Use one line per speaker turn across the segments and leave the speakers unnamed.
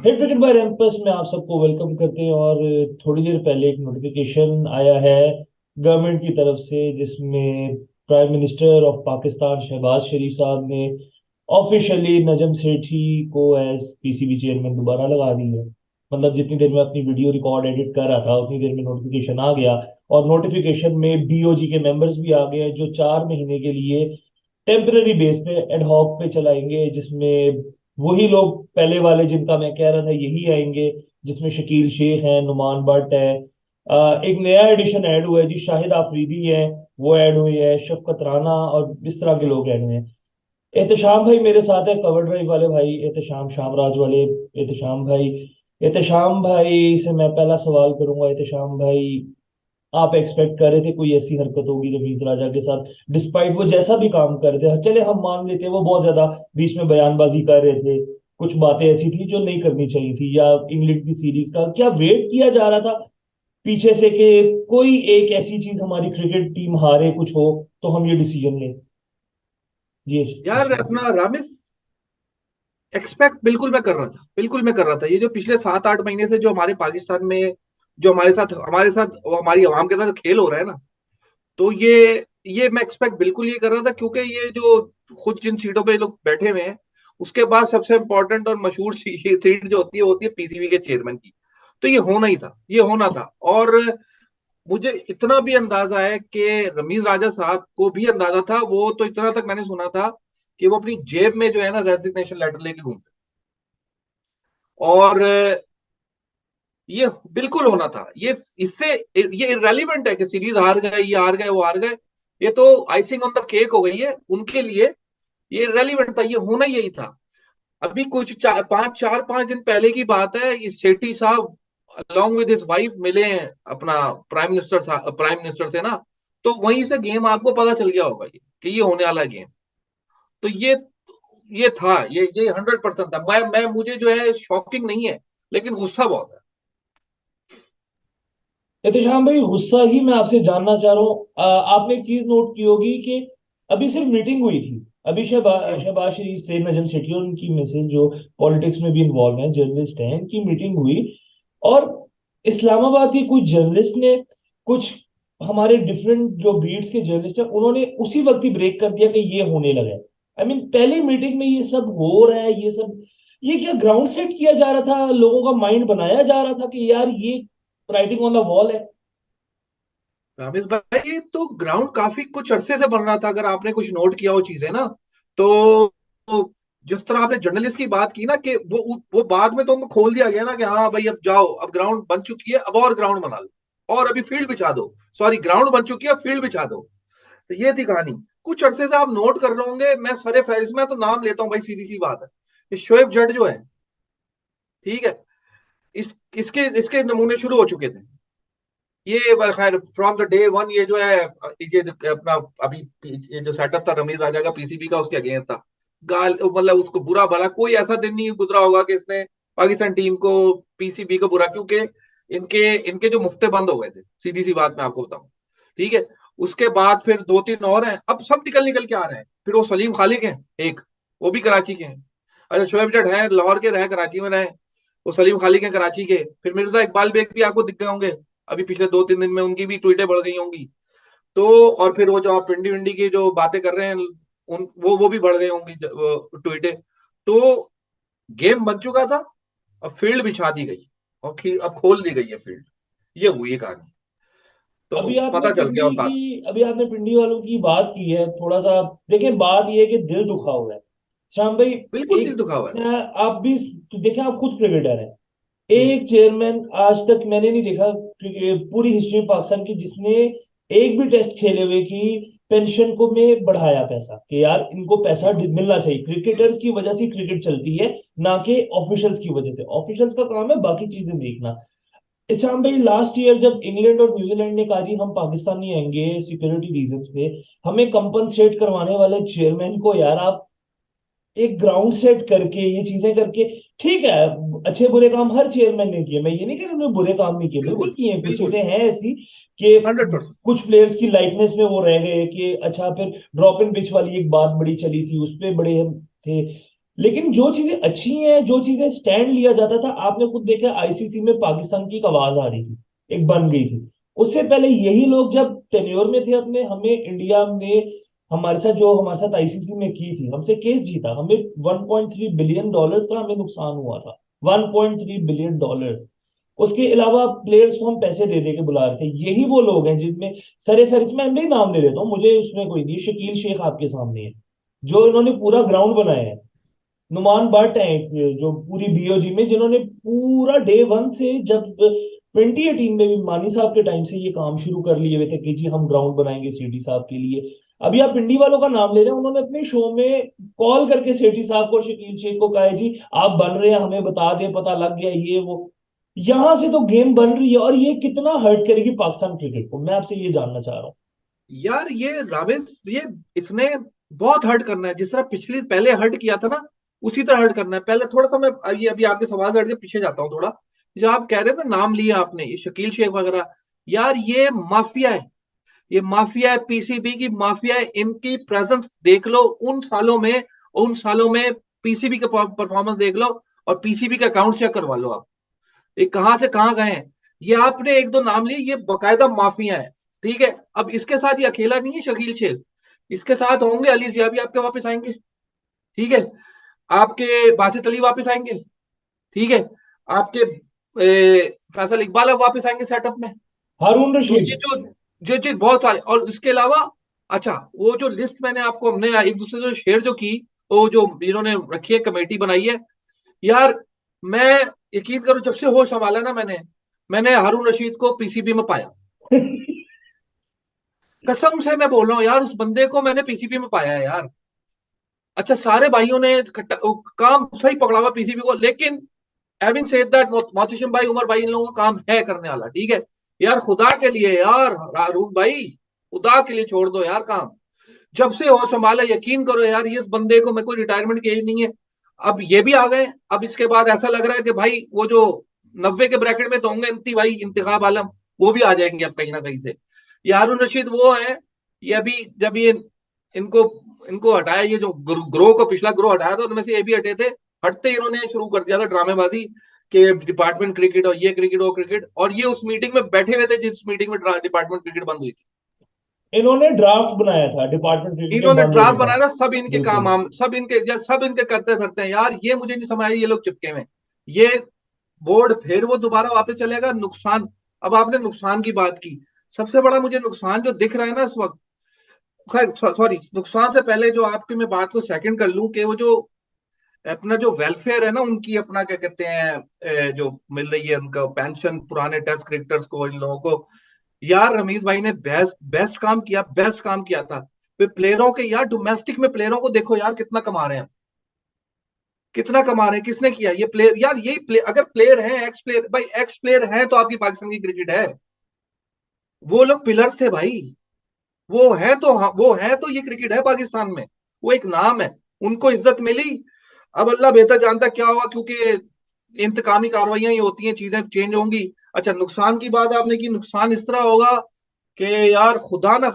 Hit wicket bye रैंपस में आप सबको वेलकम करते हैं। और थोड़ी देर पहले एक नोटिफिकेशन आया है गवर्नमेंट की तरफ से, जिसमें prime minister of Pakistan Shahbaz Sharif Sahab ने ऑफिशियली नजम सेठी को एज पीसीबी चेयरमैन दोबारा लगा दी है। मतलब जितनी देर में अपनी वीडियो रिकॉर्ड एडिट कर रहा था उतनी देर में नोटिफिकेशन आ गया। और नोटिफिकेशन में बीओजी के मेंबर्स भी आ गए हैं जो 4 महीने के लिए टेम्पररी बेस पे एडहॉक पे चलाएंगे, जिसमें वही लोग पहले वाले जिनका मैं कह रहा था यही आएंगे, जिसमें शकील शेख है, नुमान भट्ट है। एक नया एडिशन ऐड हुआ है जी, शाहिद आफरीदी है, वो ऐड हुई है, शफकत राना और इस तरह के लोग ऐड हुए हैं। एहतशाम भाई मेरे साथ है, कवर ड्राइव वाले भाई, एहतशाम शामराज वाले। एहतशाम भाई, एहतशाम भाई से मैं पहला सवाल करूंगा। एहतशाम भाई, आप एक्सपेक्ट कर रहे थे कोई ऐसी हरकत होगी रमीज राजा के साथ, डिस्पाइट वो जैसा भी काम कर रहे थे? चले हम मान लेते हैं वो बहुत ज्यादा बीच में बयानबाजी कर रहे थे, कुछ बातें ऐसी थी जो नहीं करनी चाहिए थी, या इंग्लैंड की सीरीज का क्या वेट किया जा रहा था पीछे से कि कोई एक ऐसी चीज हमारी क्रिकेट टीम हारे, कुछ हो तो हम ये डिसीजन लें? ये
यार अपना रामिस एक्सपेक्ट बिल्कुल मैं कर रहा था, बिल्कुल मैं कर रहा था। ये जो पिछले 7-8 महीने से जो हमारे पाकिस्तान में जो हमारे साथ और हमारी आवाम के साथ खेल हो रहा है ना, तो ये मैं एक्सपेक्ट बिल्कुल ये कर रहा था, क्योंकि ये जो खुद जिन सीटों पे लोग बैठे हुए हैं, उसके बाद सबसे इंपॉर्टेंट और मशहूर सीट जो होती है वो होती है पीसीबी के चेयरमैन की। तो ये होना ही था, ये होना था। और मुझे इतना भी अंदाजा है कि रमीज राजा साहब को भी अंदाजा था, वो तो इतना तक मैंने सुना था कि वो अपनी जेब में जो है ना रेजिग्नेशन लेटर लेके घूमते। और ये बिल्कुल होना था। ये इससे ये इररेलीवेंट है कि सीरीज हार गए, ये हार गए, वो हार गए। ये तो आइसिंग ऑन द केक हो गई है उनके लिए। ये इररेलीवेंट था, ये होना ही यही था। अभी कुछ 4-5 दिन पहले की बात है, ये सेठी साहब अलॉन्ग विद हिज वाइफ मिले हैं अपना प्राइम मिनिस्टर से ना। तो वहीं से गेम आपको पता चल गया होगा ये कि ये होने वाला गेम। तो ये था, ये 100% था। मैं मुझे जो है शॉकिंग नहीं है, लेकिन गुस्सा बहुत है।
एहतेशाम भाई, गुस्सा ही मैं आपसे जानना चाह रहा हूँ। आपने एक चीज नोट की होगी कि अभी सिर्फ मीटिंग हुई थी, अभी
हम्म।
शहबाज शरीफ से नजम सेठी और उनकी मिसेज जो पॉलिटिक्स में भी इन्वॉल्व हैं, जर्नलिस्ट हैं, इनकी मीटिंग हुई। और इस्लामाबाद की कुछ जर्नलिस्ट ने, कुछ हमारे डिफरेंट जो बीट्स के जर्नलिस्ट हैं, उन्होंने उसी वक्त ही ब्रेक कर दिया कि ये होने लगा है। आई मीन पहली मीटिंग में ये सब हो रहा है, ये सब ये क्या ग्राउंड सेट किया जा रहा था, लोगों का माइंड बनाया जा रहा था कि यार ये राइटिंग ऑन द वॉल है?
रामेश भाई, ये तो ग्राउंड काफी कुछ अरसे से बन रहा था। अगर आपने कुछ नोट किया हो चीजें ना, तो जिस तरह आपने जर्नलिस्ट की बात की ना, कि वो बाद में तो उनको खोल दिया गया ना कि हाँ भाई अब जाओ, अब ग्राउंड बन चुकी है, अब और ग्राउंड बना लो और अभी फील्ड बिछा दो। सॉरी, ग्राउंड बन चुकी है, फील्ड बिछा दो। तो ये थी कहानी। कुछ अरसे से आप नोट कर रहे होंगे, मैं सरे फहरिस्त में तो नाम लेता हूँ भाई, सीधी सी बात है। ये शोएब जट जो है, ठीक है, इसके इसके नमूने शुरू हो चुके थे। ये खैर फ्रॉम द डे वन, ये जो है ये अपना अभी ये जो सेटअप था रमीज राजा का पीसीबी का, उसके अगेंस्ट था। गाल मतलब उसको बुरा भला कोई ऐसा दिन नहीं गुजरा होगा कि इसने पाकिस्तान टीम को, पीसीबी को बुरा, क्योंकि इनके इनके जो मुफ्ते बंद हो गए थे, सीधी सी बात मैं आपको बताऊं। ठीक है। उसके बाद फिर 2-3 और हैं, अब सब निकल निकल के आ रहे हैं। फिर वो सलीम खालिक हैं एक, वो भी कराची के हैं। अच्छा, शोएब जट है लाहौर के, रहे कराची में रहे। वो सलीम खालिक हैं कराची के। फिर मिर्जा इकबाल बेग भी आपको दिख गए होंगे, अभी पिछले 2-3 दिन में उनकी भी ट्वीटें बढ़ गई होंगी। तो और फिर वो जो आप पिंडी विंडी की जो बातें कर रहे हैं, उन वो भी बढ़ गई होंगी ट्वीटें। तो गेम बन चुका था, अब फील्ड बिछा दी गई और अब खोल दी गई है फील्ड। ये हुई है कहानी। तो पता चल गया और साथ।
अभी आपने पिंडी वालों की बात की है, थोड़ा सा देखिए, बात ये है कि दिल दुखा हुआ है श्याम भाई।
बिल्कुल दिल
एक
दुखा हुआ है।
आप भी देखें, आप खुद क्रिकेटर हैं।
हम्म।
एक चेयरमैन आज तक मैंने नहीं देखा पूरी हिस्ट्री पाकिस्तान की जिसने एक भी टेस्ट खेले हुए की पेंशन को में बढ़ाया पैसा, कि यार इनको पैसा
बिल्कुल।
मिलना चाहिए। क्रिकेटर्स की वजह से क्रिकेट चलती है, ना कि ऑफिशियल्स की वजह से। ऑफिशियल्स का काम है बाकी चीजें देखना। इस्लाम भाई, लास्ट ईयर जब इंग्लैंड और न्यूजीलैंड ने कहा जी हम पाकिस्तान नहीं आएंगे सिक्योरिटी रीजंस पे, हमें कंपनसेट करवाने वाले चेयरमैन को, यार आप एक ग्राउंड सेट करके ये चीजें करके, ठीक है, अच्छे बुरे काम हर चेयरमैन ने किए, मैं ये नहीं कह रहा उन्होंने बुरे काम नहीं किए, बिल्कुल
बिल्कुल।
किए हैं। कुछ
बिल्कुल।
चीजें हैं ऐसी कि
100%।
कुछ प्लेयर्स की लाइटनेस में वो रह गए कि अच्छा, फिर ड्रॉप इन पिच वाली एक बात बड़ी चली थी, उस पे बड़े हम थे। लेकिन जो चीजें अच्छी हैं, जो चीजें स्टैंड लिया जाता था, आपने खुद देखा आईसीसी में पाकिस्तान की एक आवाज आ रही थी, एक बन गई थी। उससे पहले यही लोग जब टेन्योर में थे अपने, हमें इंडिया में हमारे साथ जो हमारे साथ आईसीसी में की थी, हमसे केस जीता, हमें 1.3 बिलियन डॉलर्स का हमें नुकसान हुआ था। 1.3 बिलियन डॉलर्स। उसके अलावा प्लेयर्स को हम पैसे दे दे के बुला रहे थे। यही वो लोग हैं जिनमें सरे फहरिस्त में मैं ही नाम ले लेता हूँ, मुझे उसमें कोई नहीं, शकील शेख आपके सामने है, जो इन्होंने पूरा ग्राउंड बनाया है। नुमान भट्ट हैं एक, जो पूरी बीओजी में जिन्होंने पूरा डे वन से, जब 2018 में भी मानी साहब के टाइम से ये काम शुरू कर लिए हुए थे कि जी हम ग्राउंड बनाएंगे सेठी साहब के लिए। अभी आप पिंडी वालों का नाम ले रहे हैं, उन्होंने अपने शो में कॉल करके सेठी साहब को और शकील शेख को कहा है जी आप बन रहे हैं, हमें बता दें, पता लग गया ये वो। यहां से तो गेम बन रही है, और ये कितना हर्ट करेगी पाकिस्तान क्रिकेट को, मैं आपसे ये जानना चाह रहा हूँ।
यार ये रावेश, ये इसने बहुत हर्ट करना है, जिस तरह पिछली पहले हर्ट किया था ना, उसी तरह हर्ट करना है। पहले थोड़ा सा मैं ये अभी आपके सवाल से हट के पीछे जाता हूँ थोड़ा। जो आप कह रहे थे, नाम लिया आपने, ये शकील शेख वगैरह, यार ये माफिया है। ये माफिया है, पीसीबी की माफिया है। इनकी प्रेजेंस देख लो उन सालों में पीसीबी का परफॉर्मेंस देख लो, और पीसीबी का अकाउंट चेक करवा लो आप, ये कहां से कहां गए हैं। ये आपने एक दो नाम लिए, ये बकायदा माफिया है। ठीक है, अब इसके साथ ये अकेला नहीं है शकील शेख, इसके साथ होंगे अली जिया भी आपके वापस आएंगे। ठीक है, आपके बासित अली वापस आएंगे। ठीक है, आपके फैसल इकबाल अब वापस आएंगे सेटअप में।
हारून
तो
रशीद।
ये जो जो बहुत सारे, और इसके अलावा, अच्छा, वो जो लिस्ट मैंने आपको, हमने एक दूसरे से शेयर जो की, वो जो इन्होंने रखी है, कमेटी बनाई है, यार मैं, यकीन करो, जब से होश संभाला ना मैंने मैंने हारून रशीद को पीसीबी में पाया। कसम से मैं बोल रहा हूँ यार, उस बंदे को मैंने पीसीबी में पाया है यार। अच्छा, सारे भाइयों ने काम सही पकड़ा हुआ पीसीबी को, लेकिन हैविंग सेड दैट, मोहतशिम भाई, उमर भाई, इन लोगों का काम है करने वाला। ठीक है यार, खुदा के लिए यार, हारून भाई, खुदा के लिए छोड़ दो यार काम। जब से हो संभाला, यकीन करो यार, ये इस बंदे को, मैं कोई रिटायरमेंट की एज नहीं है। अब ये भी आ गए, अब इसके बाद ऐसा लग रहा है कि भाई वो जो 90 के ब्रैकेट में तो होंगे इंती भाई, इंतखाब आलम, वो भी आ जाएंगे अब कहीं ना कहीं से। ये हारून रशीद वो है, ये अभी जब ये इनको इनको हटाया, ये जो ग्रो को पिछला ग्रो हटाया था, उनमें से ये भी हटे थे। हटते ही इन्होंने शुरू कर दिया था ड्रामेबाजी, कि डिपार्टमेंट क्रिकेट और ये क्रिकेट वो क्रिकेट, और ये उस मीटिंग में बैठे हुए थे जिस मीटिंग में डिपार्टमेंट क्रिकेट बंद हुई थी।
इन्होंने ड्राफ्ट बनाया था डिपार्टमेंट क्रिकेट के
इन्होंने
बंद
ड्राफ्ट
होने का।
बनाया था, सब इनके काम
बिल्कुल।
आम, सब इनके करते धरते हैं यार। ये मुझे नहीं समझ आया, ये लोग चिपके हुए। ये बोर्ड फिर वो दोबारा वापस चलेगा। नुकसान, अब आपने नुकसान की बात की, सबसे बड़ा मुझे नुकसान जो दिख रहा है ना इस वक्त, खैर सॉरी, नुकसान से पहले जो आपकी मैं बात को सेकंड कर लूं, कि वो जो अपना जो वेलफेयर है ना उनकी, अपना क्या कहते हैं, जो मिल रही है उनका पेंशन, पुराने टेस्ट क्रिकेटर्स को, इन लोगों को, यार रमीज भाई ने बेस्ट बेस्ट काम किया था। वे प्लेयरों के, यार डोमेस्टिक में प्लेयरों को देखो यार, कितना कमा रहे हैं, कितना कमा रहे हैं, किसने किया ये प्लेयर यार, यही अगर प्लेयर हैं, एक्स प्लेयर भाई, एक्स प्लेयर हैं तो आपकी पाकिस्तान की क्रिकेट है। वो लोग पिलर्स थे भाई, वो है तो, हाँ, वो है तो ये क्रिकेट है पाकिस्तान में। वो एक नाम है, उनको इज्जत मिली। अब अल्लाह बेहतर जानता क्या होगा, क्योंकि इंतकामी कार्रवाइयां ही होती हैं, चीजें चेंज होंगी। अच्छा, नुकसान की बात आपने की, नुकसान इस तरह होगा कि यार, खुदा ना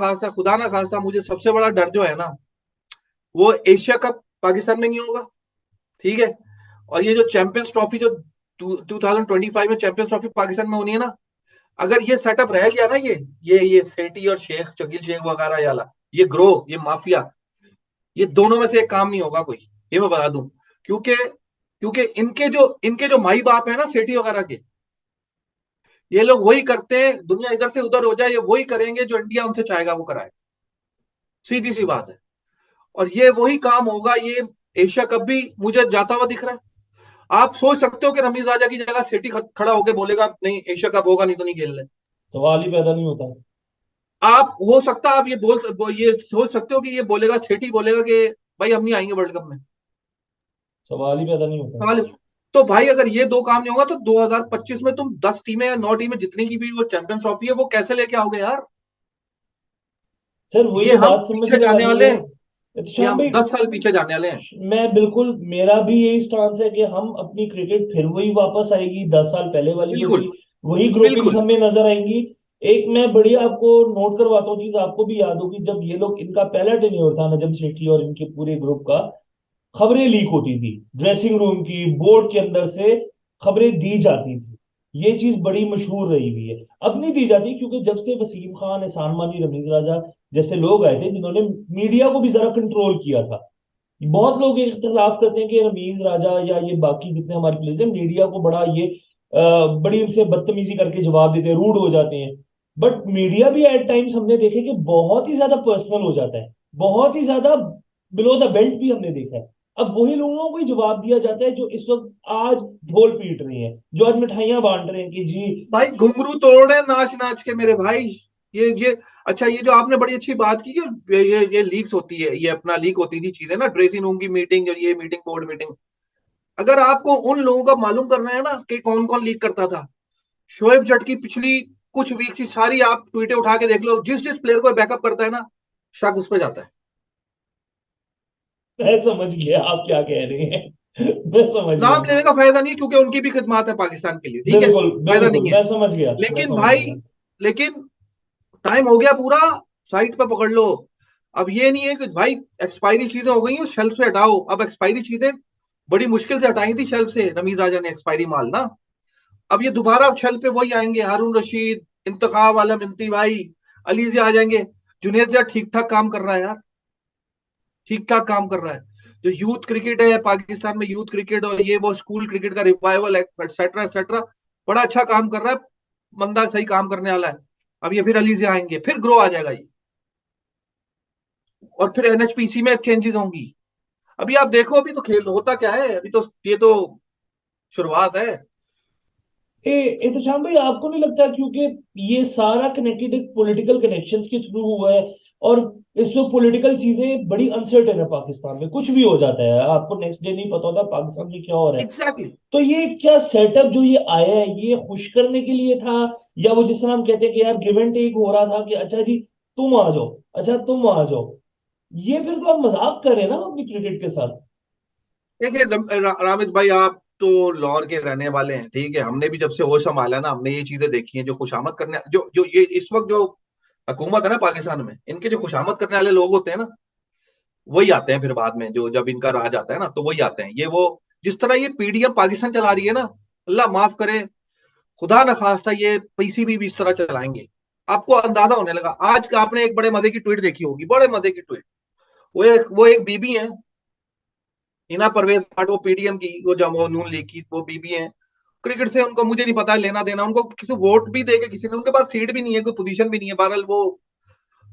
खासा, मुझे सबसे बड़ा डर जो है ना, वो एशिया कप पाकिस्तान में नहीं होगा। ठीक है, और ये जो चैंपियंस ट्रॉफी जो 2025 में चैंपियंस ट्रॉफी पाकिस्तान में होनी है ना, अगर ये सेटअप रह गया ना, ये सेठी और शेख, शकील शेख वगैरह, ये ग्रो, ये माफिया, ये दोनों में से एक काम नहीं होगा कोई, ये मैं बता दूं। क्योंकि क्योंकि इनके जो माई बाप है ना सेठी वगैरह के, ये लोग वही करते हैं, दुनिया इधर से उधर हो जाए, ये वही करेंगे जो इंडिया उनसे चाहेगा वो कराए। सीधी सी बात है, और ये वही काम होगा। ये एशिया कप भी मुझे जाता हुआ दिख रहा है। आप सोच सकते हो कि रमीज राजा की जगह सेठी खड़ा होकर बोलेगा नहीं एशिया कप होगा, नहीं तो नहीं खेल रहे।
सवाल ही पैदा नहीं होता।
आप हो सकता है, आप ये सोच सकते हो कि ये बोलेगा, सेठी बोलेगा कि भाई हम नहीं आएंगे वर्ल्ड कप में।
सवाल ही पैदा नहीं होता।
सवाल, तो भाई अगर ये दो काम नहीं होगा तो 2025 में तुम 10 टीमें या 9 टीमें, जितनी की भी वो चैंपियंस ट्रॉफी है, वो कैसे लेके आओगे यार।
सर वही
ये
तो
हम
बात
पीछे
समझने
जाने
वाली
वाले
है।
हैं, ये
श्याम
हम
भाई,
10 साल पीछे जाने वाले हैं।
मैं बिल्कुल, मेरा भी यही स्टांस है कि हम अपनी क्रिकेट फिर वही वापस आएगी, 10 साल पहले वाली
बिल्कुल
जैसी, वही ग्रुपिंग्स
बिल्कुल।
हमें नजर आएंगी। एक मैं बढ़िया आपको नोट करवाता हूँ चीज, आपको भी याद होगी, जब ये लोग, इनका पहला टेन्योर था नजम सेठी और इनके पूरे ग्रुप का, खबरें लीक होती थी, ड्रेसिंग रूम की, बोर्ड के अंदर से खबरें दी जाती थी। ये चीज बड़ी मशहूर रही हुई है। अब नहीं दी जाती, क्योंकि जब से वसीम खान, एहसान मानी, रमीज राजा जैसे लोग आए थे जिन्होंने मीडिया को भी जरा कंट्रोल किया था। बहुत लोग ये इख्तलाफ करते हैं कि रमीज राजा या ये बाकी जितने हमारे प्लेयर्स हैं, मीडिया को बड़ा ये बड़ी उनसे बदतमीजी करके जवाब देते हैं, रूड हो जाते हैं। बट मीडिया भी एट टाइम्स हमने देखे कि बहुत ही ज्यादा पर्सनल हो जाता है, बहुत ही ज्यादा बिलो द बेल्ट भी हमने देखा है। अब वही लोगों को ही जवाब दिया जाता है जो इस वक्त आज ढोल पीट रहे हैं, जो आज मिठाइयां बांट रहे हैं कि जी।
भाई घुंघरू तोड़ रहे हैं नाच नाच के मेरे भाई। ये अच्छा, ये जो आपने बड़ी अच्छी बात की कि ये लीक्स होती है, ये अपना लीक होती थी चीजें ना, ड्रेसिंग रूम की मीटिंग और ये मीटिंग, बोर्ड मीटिंग। अगर आपको उन लोगों का मालूम करना है ना कि कौन कौन लीक करता था, शोएब जट की पिछली कुछ वीक की सारी आप ट्वीटें उठा के देख लो, जिस जिस प्लेयर को बैकअप करता है ना, शक उस पर जाता है।
मैं समझ गया आप क्या कह रहे हैं। मैं समझ गया।
नाम लेने का फायदा नहीं, क्योंकि उनकी भी खिदमत है पाकिस्तान के लिए, ठीक है,
बिल्कुल
फायदा
बिल्कुल,
नहीं है।
मैं समझ गया, मैं
लेकिन
समझ
भाई,
गया।
लेकिन टाइम हो गया पूरा, साइट पे पकड़ लो। अब ये नहीं है कि भाई एक्सपायरी चीजें हो गई हैं शेल्फ से हटाओ, अब एक्सपायरी चीजें बड़ी मुश्किल से हटाई थी शेल्फ से रमीज राजा ने, एक्सपायरी माल ना। अब ये दोबारा शेल्फ पे वही आएंगे, हारून रशीद, इंतखाब आलम इंती भाई, अली से आ जाएंगे। जुनेद से ठीक ठाक काम कर रहा है यार, ठीक ठाक काम कर रहा है। जो यूथ क्रिकेट है पाकिस्तान में, यूथ क्रिकेट और ये वो स्कूल क्रिकेट का रिवाइवल एक्सेट्रा एक्सेट्रा, बड़ा अच्छा काम कर रहा है। बंदा सही काम करने वाला है। अब ये फिर अली से आएंगे, फिर ग्रो आ जाएगा ये, और फिर एनएचपीसी में चेंजेस होंगी। अभी आप देखो, अभी तो खेल होता क्या है, अभी तो ये तो शुरुआत है।
एहतशाम भाई, आपको नहीं लगता, क्योंकि ये सारा कनेक्टेड एक पॉलिटिकल कनेक्शंस के थ्रू हुआ है, और इसमें पॉलिटिकल चीजें बड़ी अनसर्टेन है, पाकिस्तान में कुछ भी हो जाता है, आपको नेक्स्ट डे नहीं पता होता पाकिस्तान में क्या हो रहा है।
Exactly exactly.
तो ये क्या सेटअप जो ये आया है, ये खुश करने के लिए था, या वो जिस तरह हम कहते हैं कि यार गिव एंड टेक हो रहा था कि अच्छा जी तुम आ जाओ, अच्छा तुम आ जाओ। ये फिर तो आप मजाक करें ना अपनी क्रिकेट के साथ।
देखिए रामित भाई, आप तो लाहौर के रहने वाले हैं, ठीक है, हमने भी जब से होश संभाला ना, हमने ये चीजें देखी हैं। जो खुशामद करने, जो जो ये इस वक्त जो हुकूमत है ना पाकिस्तान में, इनके जो खुशामद करने वाले लोग होते हैं ना, वही आते हैं फिर बाद में, जो जब इनका राज आता है ना, तो वही आते हैं। ये वो जिस तरह ये पीडीएम पाकिस्तान चला रही है ना, अल्लाह माफ करे, खुदा न खास्ता ये पीसीबी भी इस तरह चलाएंगे। आपको अंदाजा होने लगा। आज का आपने एक बड़े मजे की ट्वीट देखी होगी, बड़े मजे की ट्वीट। वो एक बीबी है, हिना परवेज भाट, वो पीडीएम की, वो जमो नून लीग की वो बीबी है। क्रिकेट से उनको मुझे नहीं पता लेना देना, उनको किसी वोट भी देके किसी ने, उनके पास सीट भी नहीं है, कोई पोजीशन भी नहीं है, बहरहाल वो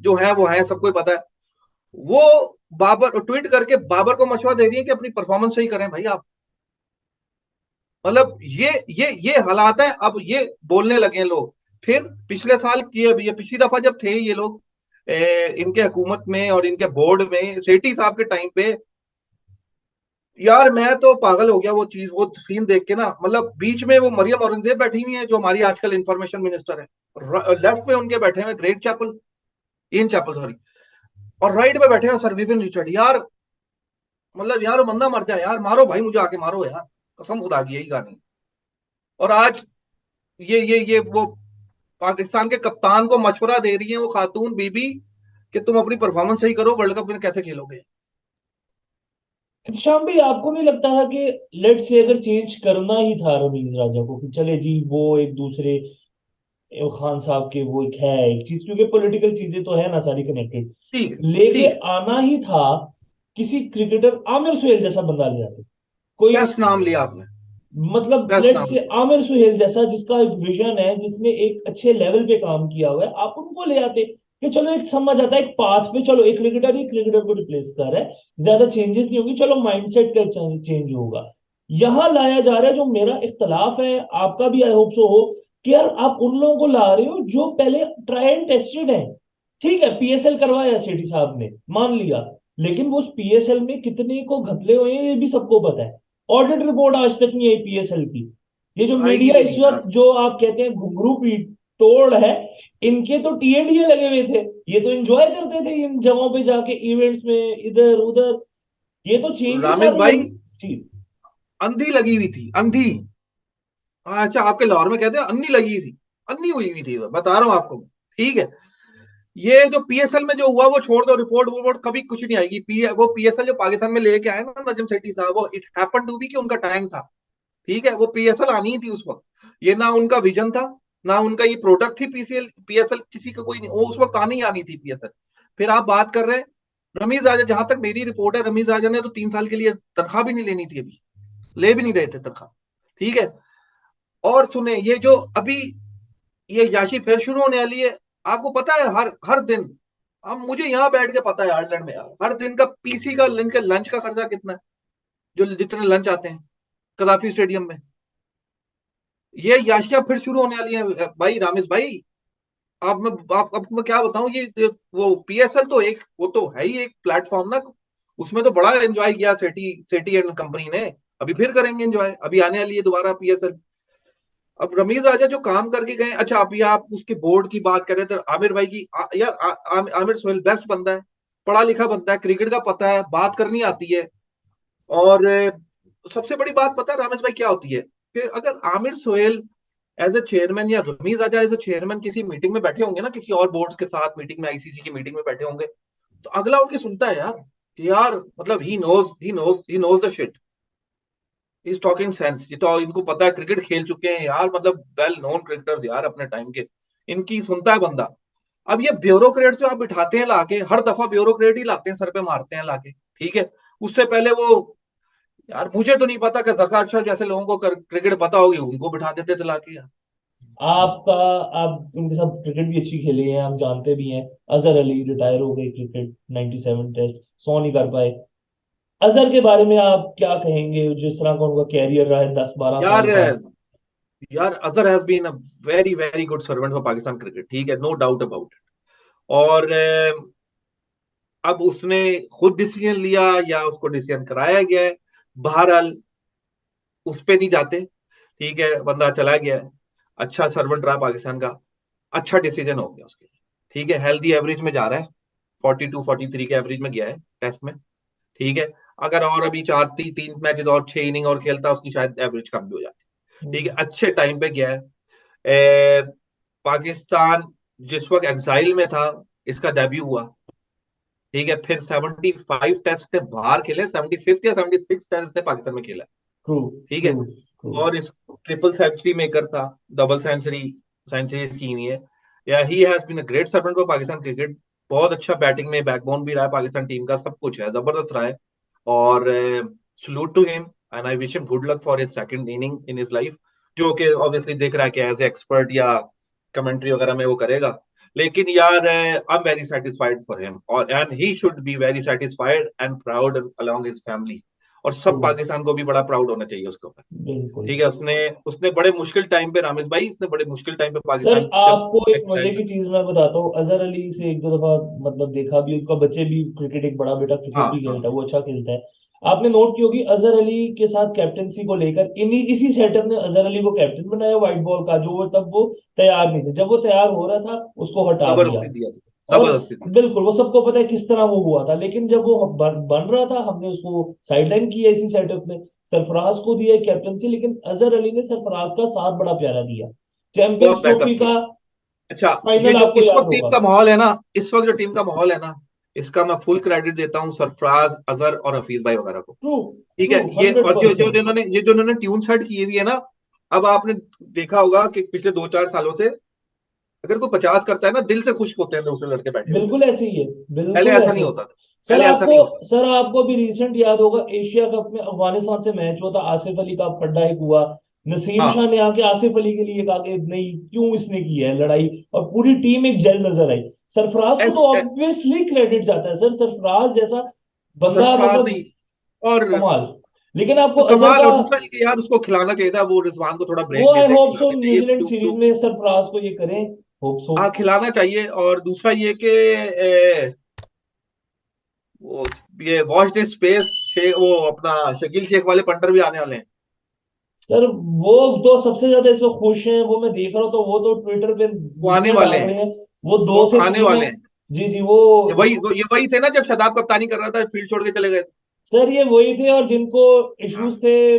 जो है वो है, सबको पता है। वो बाबर ट्वीट करके बाबर को मशवरा दे रही है कि अपनी परफॉर्मेंस सही करें भाई आप। मतलब ये हालात है। अब ये बोलने लगे हैं लोग। फिर पिछले साल ये पिछली दफा जब थे ये लोग इनके हुकूमत में और इनके बोर्ड में, सेठी साहब के टाइम पे, यार मैं तो पागल हो गया वो चीज, वो सीन देख के ना। मतलब बीच में वो मरियम औरंगजेब बैठी हुई है, जो हमारी आजकल इंफॉर्मेशन मिनिस्टर है, लेफ्ट में उनके बैठे हुए ग्रेट चैपल, इन चैपल सॉरी, और राइट में बैठे हैं सर विविन रिचर्ड। यार मतलब यार, वो बंदा मर जाए यार, मारो भाई, मुझे आके मारो यार, कसम खुदा की यही कहानी। और आज ये वो पाकिस्तान के कप्तान को मशवरा दे रही है वो खातून बीबी कि तुम अपनी परफॉर्मेंस सही करो, वर्ल्ड कप में कैसे खेलोगे।
शाम भाई, आपको नहीं लगता है कि लेट से अगर चेंज करना ही था रवींद्र राजा को, कि चले जी वो एक दूसरे खान साहब के वो एक है एक चीज, क्योंकि पॉलिटिकल चीजें तो है ना सारी कनेक्टेड,
ठीक है,
लेके
ठीक है।
आना ही था किसी क्रिकेटर, आमिर सुहेल जैसा बंदा ले आते कोई।
बेस्ट नाम लिया आपने,
मतलब
बेस्ट
लेट
नाम
से
लिया।
आमिर सुहेल जैसा, जिसका एक विजन है, जिसने एक अच्छे लेवल पे काम किया हुआ है, आप उनको ले आते कि चलो एक समझ आता है, एक पाथ पे चलो, एक क्रिकेटर ही क्रिकेटर को रिप्लेस कर रहा है, ज्यादा चेंजेस नहीं होगी, चलो माइंडसेट का चेंज होगा। यहां लाया जा रहा है, जो मेरा इख्तलाफ है, आपका भी आई होप सो हो, कि यार आप उन लोगों को ला रहे हो जो पहले ट्राई एंड टेस्टेड है। ठीक है, पीएसएल करवाया सेठी साहब ने, मान लिया, लेकिन वो उस पीएसएल में कितने को घपले हुए हैं ये भी सबको पता है। ऑडिट रिपोर्ट आज तक नहीं आई पीएसएल की। ये जो
आएगी
मीडिया
भी
इस
नहीं
वक्त
यार।
जो आप कहते हैं घुंघरू पीट तोड़ है, इनके तो टीएडीए लगे हुए थे, ये तो एंजॉय करते थे इन जगहों पे जाके, इवेंट्स में, इधर उधर। ये तो चेंजेस
रामेश
सारी
भाई,
जी।
अंधी लगी हुई थी, अंधी। अच्छा, आपके लाहौर में कहते हैं अन्नी लगी थी, अन्नी हुई हुई थी, बता रहा हूँ आपको, ठीक है। ये जो पीएसएल में जो हुआ वो छोड़ दो, रिपोर्ट वोपोर्ट कभी कुछ नहीं आएगी। वो पीएसएल जो पाकिस्तान में लेके आए ना नजम सेठी साहब, वो इट हैपन टू बी कि उनका टाइम था। ठीक है, वो पीएसएल आनी ही थी उस वक्त। ये ना उनका विजन था, ना उनका ये प्रोडक्ट थी पीसीएल पीएसएल, किसी का कोई नहीं, वो उस वक्त आनी थी पीएसएल। फिर आप बात कर रहे हैं रमीज राजा, जहां तक मेरी रिपोर्ट है रमीज राजा ने तो 3 साल के लिए तनख्वाह भी नहीं लेनी थी, अभी ले भी नहीं रहे थे तनख्वाह। ठीक है। और सुने, ये जो अभी ये याशी फिर शुरू होने वाली है, आपको पता है हर हर दिन, अब मुझे यहाँ बैठ के पता है आयरलैंड में यार, हर दिन का पीसी का इनके लंच का खर्चा कितना है, जो जितने लंच आते हैं कदाफी स्टेडियम में। ये याशियां फिर शुरू होने वाली है भाई रामेश भाई। आप आपको मैं क्या बताऊं, ये वो पीएसएल तो एक, वो तो है ही एक प्लेटफॉर्म ना, उसमें तो बड़ा एंजॉय किया सेठी सेठी एंड कंपनी ने। अभी फिर करेंगे एंजॉय, अभी आने वाली है दोबारा पीएसएल। अब रमीज राजा जो काम करके गए, अच्छा अभी आप उसके बोर्ड की बात करें तो आमिर भाई की यार आमिर सोहेल बेस्ट बंदा है, पढ़ा लिखा बंदा है, क्रिकेट का पता है, बात करनी आती है। और सबसे बड़ी बात पता है रमेश भाई क्या होती है, कि अगर Aamir Sohail as a chairman या Ramiz Raja as a chairman किसी मीटिंग में बैठे होंगे ना, किसी और बोर्ड्स के साथ मीटिंग में, आईसीसी की मीटिंग में बैठे होंगे, तो अगला उनकी सुनता है यार, कि यार मतलब he knows the shit, is talking sense, ये तो इनको पता है, क्रिकेट खेल चुके हैं यार, मतलब वेल नोन क्रिकेटर्स यार अपने टाइम के, इनकी सुनता है बंदा। अब ये ब्यूरोक्रेट जो आप बिठाते हैं लाके, हर दफा ब्यूरोक्रेट ही लाते हैं, सर पे मारते हैं लाके। ठीक है। उससे पहले वो, यार मुझे तो नहीं पता कि जक़ात शाह जैसे लोगों को क्रिकेट पता होगी, उनको बिठा देते थे लाके यार।
आपका आप इनके साथ क्रिकेट भी अच्छी खेली है, हम जानते भी हैं। अजहर अली रिटायर हो गए क्रिकेट 97 टेस्ट, 100 नहीं कर पाए। अजहर के बारे में आप क्या कहेंगे, जिस तरह का उनका कैरियर रहा है 10-12 साल
यार
का।
यार Azhar has been a very very good servant for Pakistan cricket, ठीक है, नो डाउट अबाउट इट। और अब उसने खुद डिसीजन लिया या उसको डिसीजन कराया गया है, बहरहाल उस पे नहीं जाते। ठीक है, बंदा चला गया है, अच्छा सर्वेंट रहा पाकिस्तान का, अच्छा डिसीजन हो गया उसके लिए। ठीक है, हेल्दी एवरेज में जा रहा है, 42-43 के एवरेज में गया है टेस्ट में। ठीक है। अगर और अभी 3 मैचेस और 6 इनिंग और खेलता, उसकी शायद एवरेज कम भी हो जाती। ठीक है,
हम्म।
अच्छे टाइम पे गया है। ए, पाकिस्तान जिस वक्त एक्साइल में था, इसका डेब्यू हुआ। ठीक है, फिर 75 टेस्ट ने बाहर खेले, 75 या 76 टेस्ट ने पाकिस्तान में खेला।
ट्रू।
ठीक
ट्रू।
है।
ट्रू।
और इस ट्रिपल सेंचुरी मेकर था, डबल सेंचुरी सेंचुरीज की हुई है। Yeah he has been a great servant for Pakistan cricket. बहुत अच्छा बैटिंग में बैकबोन भी रहा है पाकिस्तान टीम का, सब कुछ है, जबरदस्त रहा है। और salute to him, and I wish him good luck for his second inning in his life, जो कि ऑब्वियसली दिख रहा है कि एज एक्सपर्ट या कमेंट्री वगैरह में वो करेगा। लेकिन यार I am very satisfied for him, और and he should be very satisfied and proud along his family. और
ट्रू।
सब पाकिस्तान को भी बड़ा प्राउड होना चाहिए उसके ऊपर।
बिल्कुल।
ठीक है, उसने उसने बड़े मुश्किल टाइम पे, रामेश भाई, इसने बड़े मुश्किल टाइम पे
सर
पाकिस्तान जब
आपको एक मजे
एक्साइड में।
की चीज मैं बताता हूँ, अजहर अली से एक दो दफा मतलब देखा भी, उनका बच्चे भी क्रिकेट, एक बड़ा बेटा
हाँ
क्रिकेट भी
हाँ
खेलता है, वो अच्छा खेलता है। आपने नोट की होगी अजहर अली के साथ कैप्टनसी को लेकर, इन्हीं इसी सेटअप ने अजहर अली को कैप्टन बनाया व्हाइट बॉल का, जो वो तब वो तैयार नहीं थे, जब वो तैयार हो रहा था उसको हटा दिया।
जबरदस्ती दिया था,
और
जबरदस्ती दिया।
बिल्कुल वो सबको पता है किस तरह वो हुआ था, लेकिन जब वो बन रहा था हमने उसको साइडलाइन किया इसी सेटअप में, सरफराज को दिया कैप्टनसी, लेकिन अजहर अली ने सरफराज का साथ बड़ा प्यारा दिया। चैंपियंस
बहुत
ट्रॉफी
बैकअप किया।
का
अच्छा, ये
फाइनल
जो
आपको
इस
याद
वक्त टीम
होगा।
का माहौल है ना, इस वक्त जो टीम का माहौल है ना, इसका मैं फुल क्रेडिट देता हूँ सरफराज, अजहर और हफीज भाई वगैरह को।
ट्रू।
ठीक
ट्रू।
है, ये
हंड्रेड
और जो जो
परसेंट
इन्होंने ये जो इन्होंने ट्यून सेट की हुई है ना, अब आपने देखा होगा कि पिछले 2-4 सालों से अगर कोई 50 करता है ना, दिल से खुश होते हैं दूसरे लड़के बैठे हुए
बिल्कुल
उसमें।
ऐसे ही है।
पहले
बिल्कुल
ऐसा
ऐसे
नहीं
ही।
होता था।
सर
पहले ऐसा
आपको
नहीं होता।
सर आपको भी रिसेंट याद होगा, एशिया कप में अफगानिस्तान से मैच हुआ था, आसिफ अली का पड्डा एक हुआ, नसीम
हाँ,
शाह ने आके आसिफ अली के लिए कहा कि नहीं क्यों इसने की है लड़ाई, और पूरी टीम एक जल नजर आई। सरफराज को तो ऑब्वियसली क्रेडिट जाता है सर, सरफराज जैसा बंदा
सरफराज
मतलब
नहीं, और
कमाल। लेकिन आपको अजहर
कमाल,
का,
और दूसरा ये कि यार उसको खिलाना चाहिए था, वो रिजवान को थोड़ा
वो
ब्रेक
आई
देते,
होप सो
खिलाने चाहिए
न्यूजीलैंड
टू
सीरीज
टू
में सरफराज को ये करें, होप सो।
हाँ, खिलाना चाहिए। और दूसरा ये कि वो ये वॉच दिस स्पेस, वो अपना शकील शेख वाले पंटर भी आने वाले हैं।
सर वो तो सबसे ज्यादा इसमें खुश हैं, वो मैं देख रहा हूँ, तो वो तो ट्विटर पे
वो आने
दुनिया
वाले
डाल
हैं,
रहे हैं। वो
वो
दो से
आने
तीन है।
वाले हैं।
जी जी वो,
ये वही थे ना जब शदाब कप्तानी कर रहा था, फील्ड छोड़ के चले गए।
सर ये वही थे, और जिनको इश्यूज
हाँ,
थे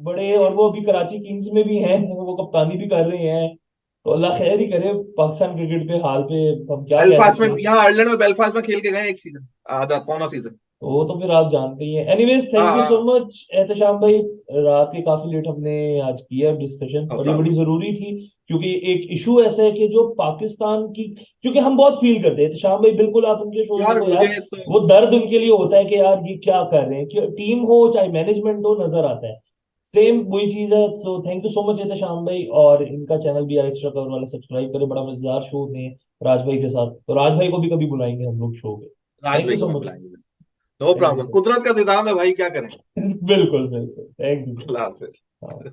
बड़े, और वो अभी कराची किंग्स में भी हैं, वो कप्तानी भी कर रहे हैं। तो अल्लाह खैर ही करे पाकिस्तान क्रिकेट पे, हाल पे हम क्या कह
बेलफास्ट में,
सकते हैं।
यहाँ आयरलैंड में बेलफास्ट में खेल के गए एक सीजन, आधा पौना सीजन।
तो वो तो फिर आप जानते ही हैं। एनीवेज,
हाँ
थैंक यू सो
हाँ।
मच एहतशाम भाई। रात के काफी लेट हमने आज किया डिस्कशन,
नो
और ये बड़ी
प्रॉब्लम।
जरूरी थी, क्योंकि एक इशू ऐसा है कि जो पाकिस्तान की, क्योंकि हम बहुत फील करते हैं एहतशाम भाई, बिल्कुल आप उनके शोज
यार
देखो
मुझे
यार,
तो
वो दर्द उनके लिए होता है कि यार ये क्या कर रहे हैं, कि टीम हो चाहे मैनेजमेंट हो, नजर आता है। सेम वही चीज है। तो thank you so much Ehtesham भाई, और इनका चैनल भी यार एक्स्ट्रा कवर वाला सब्सक्राइब करें, बड़ा मजेदार शो होते हैं राज भाई के साथ। तो राज भाई को भी कभी बुलाएंगे हम लोग शो पे।
राज
थैंक
भाई
यू
को
सो
भी
मच।
बुलाएंगे। No
thank you
problem,
sir.
कुदरत का निजाम है भाई, क्या करें।
बिल्कुल बिल्कुल, थैंक यू
अल्लाह हाफिज।
सर।